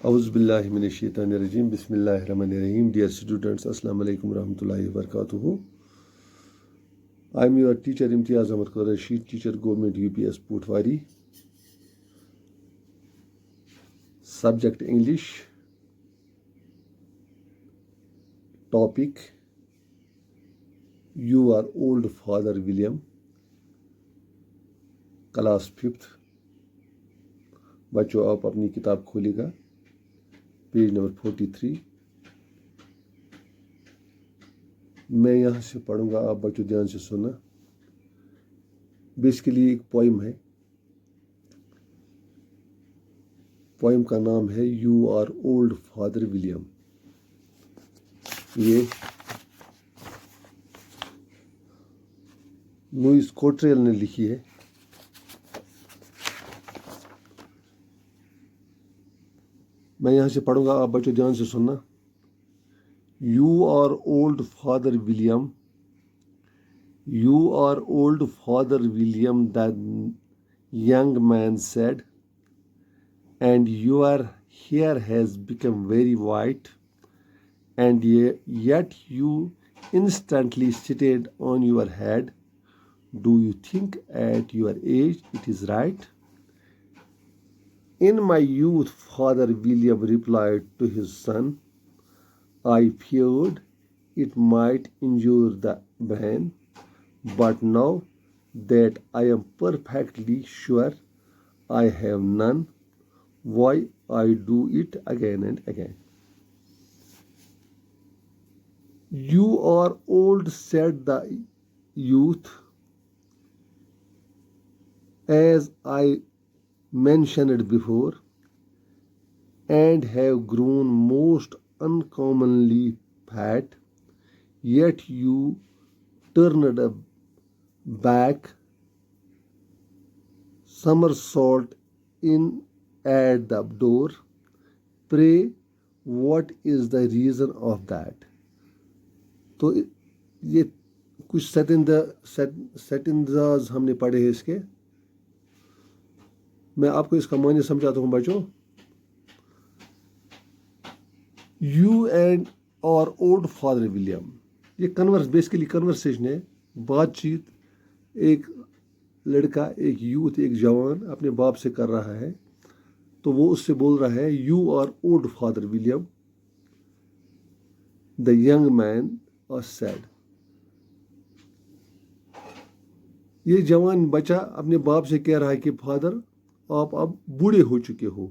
اعوذ باللہ من الشیطان الرجیم بسم اللہ الرحمن الرحیم. Dear students, السلام علیکم ورحمۃ اللہ وبرکاتہ. I am your teacher Imtiaz Ahmad Rashid, teacher government UPS Putwari. Subject English. Topic You are old father William. Class 5th. بچوں آپ اپنی کتاب کھولے گا پیج نمبر 43. میں یہاں سے پڑھوں گا, آپ بچوں دھیان سے سننا. بیسیکلی ایک پوئم ہے. پوئم کا نام ہے you are old father William. یہ لوئس کوٹریل نے لکھی ہے. میں یہاں سے پڑھوں گا, آپ بچوں دھیان سے سننا. You are old father William. You are old father William, the young man said, and your hair has become very white, and yet you instantly started on your head. Do you think at your age it is right? In my youth, Father William replied to his son, I feared it might injure the brain, but now that I am perfectly sure I have none, why I do it again and again. You are old, said the youth, as I mentioned before, and have grown most uncommonly fat, yet you turned back somersault in at the door. Pray, what is the reason of that? تو یہ کچھ سیٹنزاز ہم نے پڑھے ہیں اس کے. میں آپ کو اس کا معنی سمجھاتا ہوں بچوں. یو اینڈ اور اولڈ فادر ولیم, یہ بیسیکلی کنورسیشن ہے, بات چیت ایک لڑکا, ایک یوتھ, ایک جوان اپنے باپ سے کر رہا ہے. تو وہ اس سے بول رہا ہے you are old father William, the young man are said. یہ جوان بچہ اپنے باپ سے کہہ رہا ہے کہ فادر آپ اب بوڑھے ہو چکے ہو,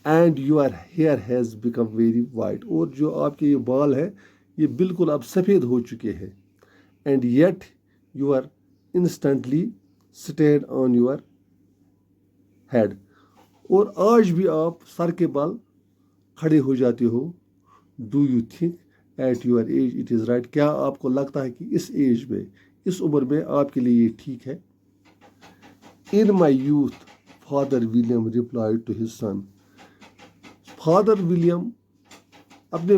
and your hair has become very white, اور جو آپ کے یہ بال ہے یہ بالکل اب سفید ہو چکے ہیں. And yet you are instantly stand on your head, اور آج بھی آپ سر کے بال کھڑے ہو جاتے ہو. Do you think at your age it is right, کیا آپ کو لگتا ہے کہ اس ایج میں, اس عمر میں آپ کے لیے یہ ٹھیک ہے. In my youth father William replied to his son. Father William اپنے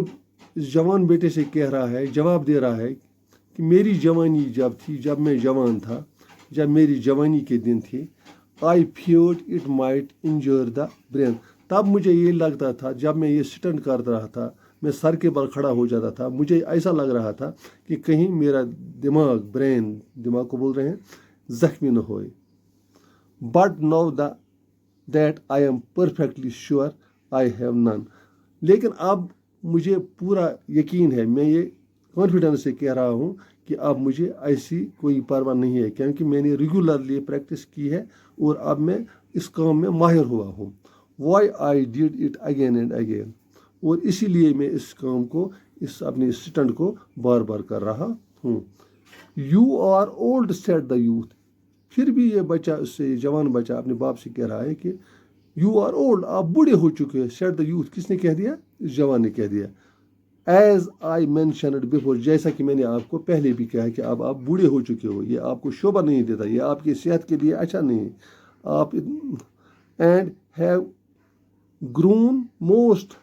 جوان بیٹے سے کہہ رہا ہے, جواب دے رہا ہے کہ میری جوانی جب تھی, جب میں جوان تھا, جب میری جوانی کے دن تھے, I feared it might injure the brain, تب مجھے یہ لگتا تھا, جب میں یہ اسٹنٹ کر رہا تھا, میں سر کے بل کھڑا ہو جاتا تھا, مجھے ایسا لگ رہا تھا کہ کہیں میرا دماغ کو بول رہے ہیں, زخمی نہ ہوئے. But now that I am perfectly sure I have none. لیکن اب مجھے پورا یقین ہے, میں یہ کانفیڈنس سے کہہ رہا ہوں کہ اب مجھے ایسی کوئی پرواہ نہیں ہے, کیونکہ میں نے ریگولرلی پریکٹس کی ہے اور اب میں اس کام میں ماہر ہوا ہوں. Why I did it again and again, اور اسی لیے میں اس کام کو, اپنے اسٹنٹ کو بار بار کر رہا ہوں. You are old said the youth. پھر بھی یہ بچہ, اس سے جوان بچہ اپنے باپ سے کہہ رہا ہے کہ یو آر اولڈ, آپ بوڑھے ہو چکے ہیں. سیڈ دا یوتھ, کس نے کہہ دیا؟ اس جوان نے کہہ دیا. ایز آئی مینشنڈ بفور, جیسا کہ میں نے آپ کو پہلے بھی کہا کہ اب آپ بوڑھے ہو چکے ہو, یہ آپ کو شوبہ نہیں دیتا, یہ آپ کی صحت کے لیے اچھا نہیں. آپ and have grown most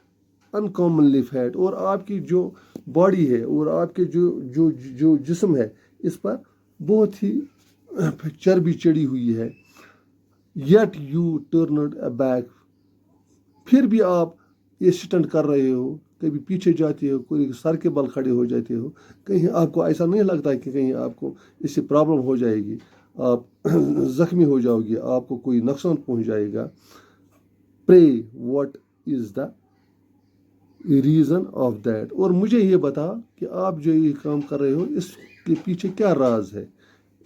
uncommonly fat, اور آپ کی جو باڈی ہے اور آپ کے جو جسم ہے اس پر بہت ہی چربی چڑھی ہوئی ہے. یٹ یو ٹرنڈ بیک پھر بھی آپ یہ اسٹنٹ کر رہے ہو، کبھی پیچھے جاتے ہو، کوئی سر کے بل کھڑے ہو جاتے ہو، کہیں آپ کو ایسا نہیں لگتا کہ کہیں آپ کو اس سے پرابلم ہو جائے گی، آپ زخمی ہو جاؤ گی، آپ کو کوئی نقصان پہنچ جائے گا. پرے what is the reason of that. اور مجھے یہ بتا کہ آپ جو یہ کام کر رہے ہو اس کے پیچھے کیا راز ہے،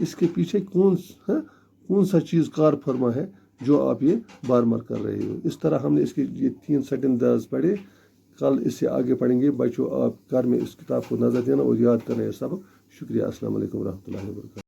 اس کے پیچھے کون سا چیز کار فرما ہے جو آپ یہ بار بار کر رہے ہو. اس طرح ہم نے اس کے یہ 3 سیکنڈ پڑھے. کل اس سے آگے پڑھیں گے. بچوں آپ گھر میں اس کتاب کو نظر دینا اور یاد کرنا ہے سبق. شکریہ. السلام علیکم ورحمۃ اللہ وبرکاتہ.